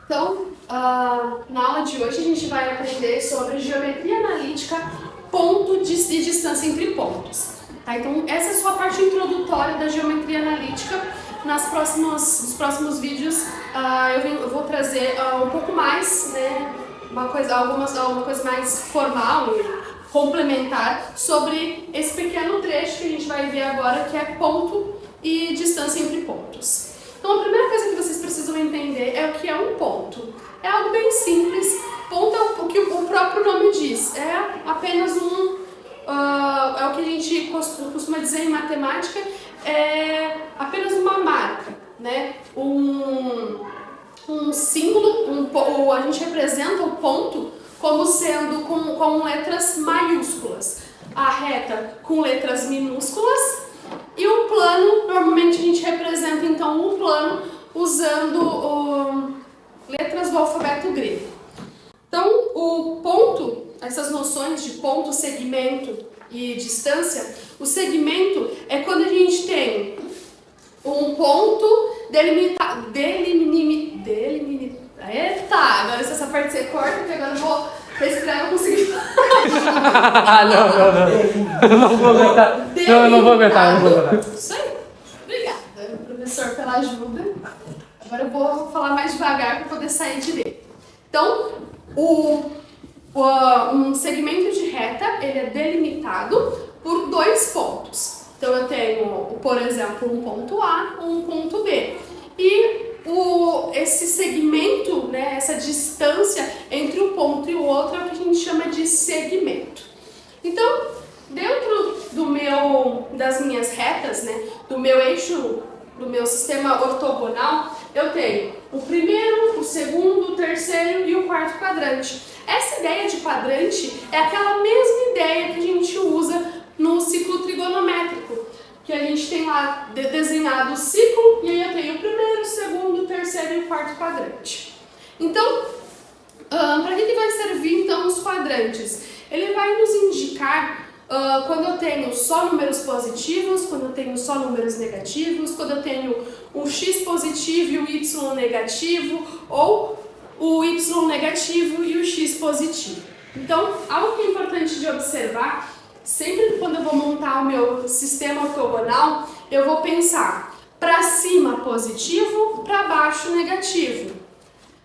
Então, na aula de hoje a gente vai aprender sobre geometria analítica, ponto e distância entre pontos. Tá? Então, essa é só a parte introdutória da geometria analítica. Nos próximos vídeos eu vou trazer um pouco mais, né, alguma coisa mais formal e complementar sobre esse pequeno trecho que a gente vai ver agora, que é ponto e distância entre pontos. Então, a primeira coisa que vocês precisam entender é o que é um ponto. É algo bem simples. Ponto é o que o próprio nome diz. É apenas é o que a gente costuma dizer em matemática, é apenas uma marca, né? Um símbolo, a gente representa o ponto como sendo com letras maiúsculas. A reta com letras minúsculas. E o plano, normalmente a gente representa então o plano usando letras do alfabeto grego. Então, o ponto, essas noções de ponto, segmento e distância, o segmento é quando a gente tem um ponto delimitado. Eita, agora se essa parte você corta, porque agora eu vou respirar e não conseguir falar. Eu não vou aguentar. Eu não vou aguentar. Isso aí. Obrigada, professor, pela ajuda. Agora eu vou falar mais devagar para poder sair direito. Então, um segmento de reta, ele é delimitado por dois pontos. Então, eu tenho, por exemplo, um ponto A e um ponto B. E esse segmento, né, essa distância entre um ponto e o outro é o que a gente chama de segmento. Então, dentro das minhas retas, né, do meu eixo, do meu sistema ortogonal, eu tenho o primeiro, o segundo, o terceiro e o quarto quadrante. Essa ideia de quadrante é aquela mesma ideia que a gente usa no ciclo trigonométrico, que a gente tem lá desenhado o ciclo, e aí eu tenho o primeiro, o segundo, o terceiro e o quarto quadrante. Então, para que vai servir então os quadrantes? Ele vai nos indicar quando eu tenho só números positivos, quando eu tenho só números negativos, quando eu tenho um x positivo e o y negativo, ou o y negativo e o x positivo. Então, algo que é importante de observar, sempre quando eu vou montar o meu sistema ortogonal, eu vou pensar para cima positivo, para baixo negativo.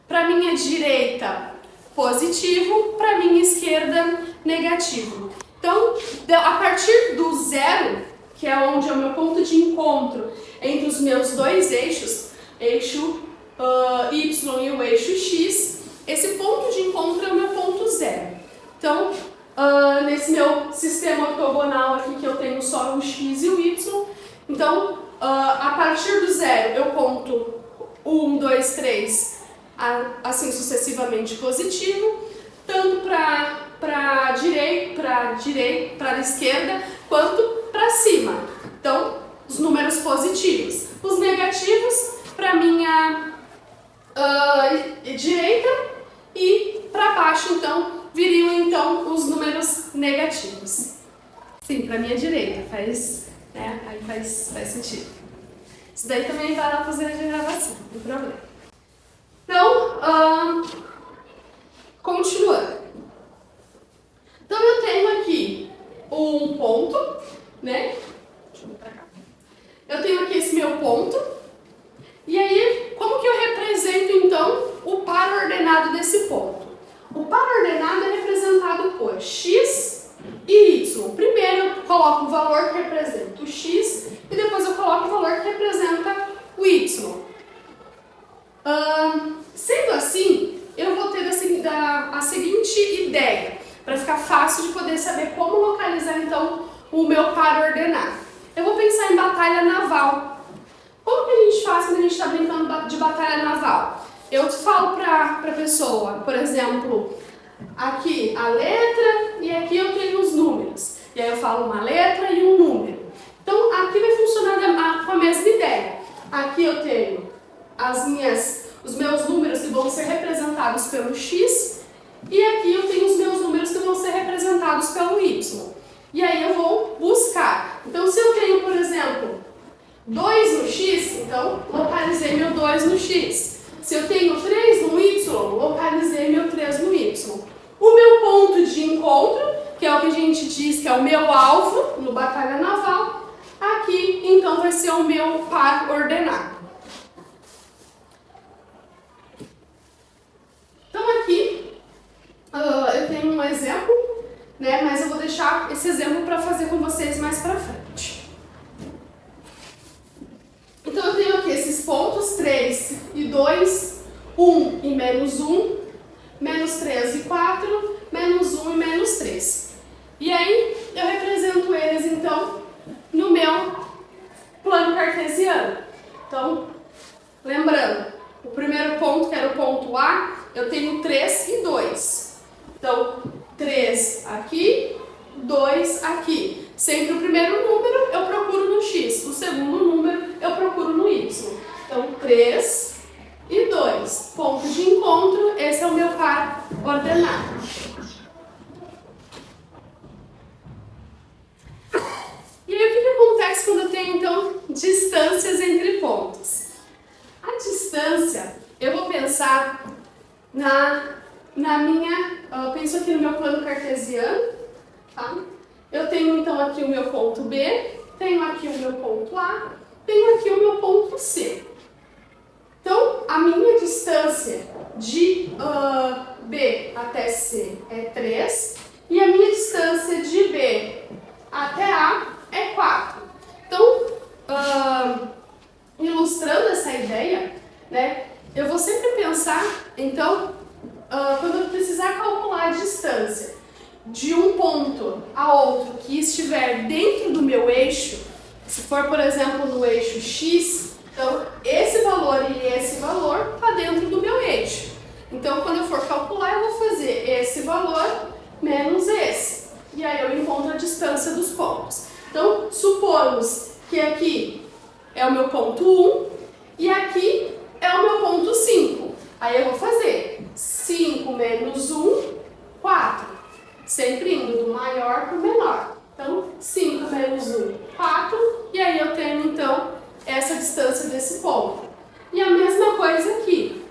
Para minha direita positivo, para minha esquerda negativo. Então, a partir do zero, que é onde é o meu ponto de encontro entre os meus dois eixos, eixo Y e o eixo X, esse ponto de encontro é o meu ponto zero. Então, nesse meu sistema ortogonal aqui, que eu tenho só o X e o Y, então, a partir do zero, eu conto 1, 2, 3, assim sucessivamente positivo, tanto para a esquerda, quanto para cima. Então, os números positivos. Os negativos para minha direita e para baixo, então, viriam então os números negativos. Sim, para minha direita, né? Aí faz sentido. Isso daí também vai lá para os erros de gravação, não tem problema. Então, continuando. Então, eu tenho aqui um ponto, né? Deixa eu vir pra cá. Eu tenho aqui esse meu ponto. E aí, como que eu represento, então, o par ordenado desse ponto? O par ordenado é representado por x e y. Primeiro, eu coloco o valor que representa o x e depois eu coloco o valor que representa o y. Sendo assim, eu vou ter a seguinte ideia, para ficar fácil de poder saber como localizar, então, o meu par ordenado. Eu vou pensar em batalha naval. Como que a gente faz quando a gente está brincando de batalha naval? Eu falo para a pessoa, por exemplo, aqui a letra e aqui eu tenho os números. E aí eu falo uma letra e um número. Então, aqui vai funcionar com a mesma ideia. Aqui eu tenho os meus números que vão ser representados pelo x, e aqui eu tenho os meus números que vão ser representados pelo y. E aí eu vou buscar. Então, se eu tenho, por exemplo, 2 no x, então localizei meu 2 no x. Se eu tenho 3 no Y, localizei meu 3 no Y. O meu ponto de encontro, que é o que a gente diz que é o meu alvo no Batalha Naval, aqui então vai ser o meu par ordenado. Então aqui eu tenho um exemplo, né, mas eu vou deixar esse exemplo para fazer com vocês mais para frente. Então eu tenho aqui esses pontos 3 e 2, 1 e menos 1, menos 3 e 4, menos 1 e menos 3. E aí eu represento eles então no meu plano cartesiano. Então, lembrando, o primeiro ponto, que era o ponto A, eu tenho 3 e 2. Então, 3 aqui, 2 aqui. Sempre o primeiro número eu procuro no X, o segundo número eu procuro no Y. Então, 3 e 2. Ponto de encontro, esse é o meu par ordenado. E aí, o que acontece quando eu tenho, então, distâncias entre pontos? A distância, eu vou pensar eu penso aqui no meu plano cartesiano, tá? Eu tenho, então, aqui o meu ponto B, tenho aqui o meu ponto A, tenho aqui o meu ponto C. Então, a minha distância de B até C é 3 e a minha distância de B até A é 4. Então, ilustrando essa ideia, né, eu vou sempre pensar, então, quando eu precisar calcular a distância de um ponto a outro que estiver dentro do meu eixo, se for, por exemplo, no eixo X, então esse valor e esse valor está dentro do meu eixo. Então, quando eu for calcular, eu vou fazer esse valor menos esse. E aí eu encontro a distância dos pontos. Então, supomos que aqui é o meu ponto 1 e aqui é o meu ponto 5. Aí eu vou fazer 5 menos 1, 4. Sempre indo do maior para o menor. Então, 5 menos 1, 4. E aí eu tenho, então, essa distância desse ponto. E a mesma coisa aqui.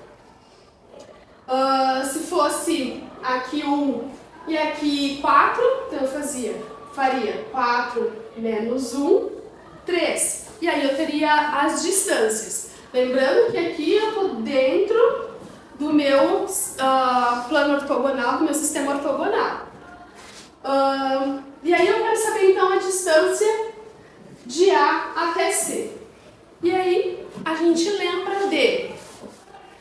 Se fosse aqui 1 e aqui 4, então eu faria 4 menos 1, 3. E aí eu teria as distâncias. Lembrando que aqui eu estou dentro do meu plano ortogonal, do meu sistema ortogonal. E aí eu quero saber então a distância de A até C. E aí a gente lembra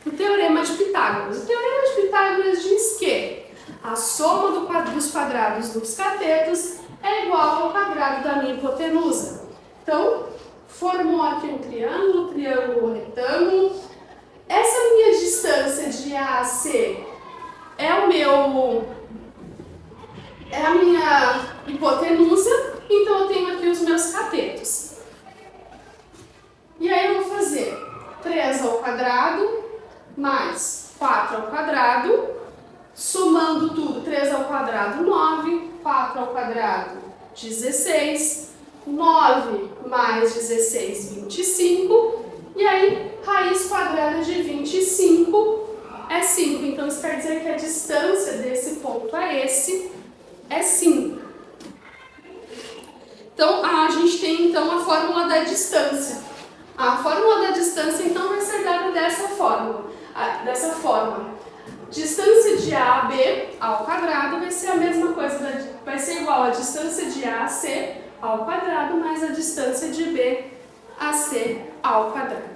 do Teorema de Pitágoras. O Teorema de Pitágoras diz que a soma dos quadrados dos catetos é igual ao quadrado da minha hipotenusa. Então, formou aqui um triângulo, retângulo. Essa minha distância de A a C é a minha hipotenusa, então eu tenho aqui os meus catetos. E aí eu vou fazer 3 ao quadrado mais 4 ao quadrado, somando tudo, 3 ao quadrado 9, 4 ao quadrado 16, 9 mais 16, 25, e aí raiz quadrada de 25 é 5. Então isso quer dizer que a distância desse ponto a esse é 5. Então a gente tem então a fórmula da distância. A fórmula da distância então vai ser dada dessa forma. Distância de A a B ao quadrado vai ser a mesma coisa, vai ser igual a distância de A a C ao quadrado mais a distância de B a C ao quadrado.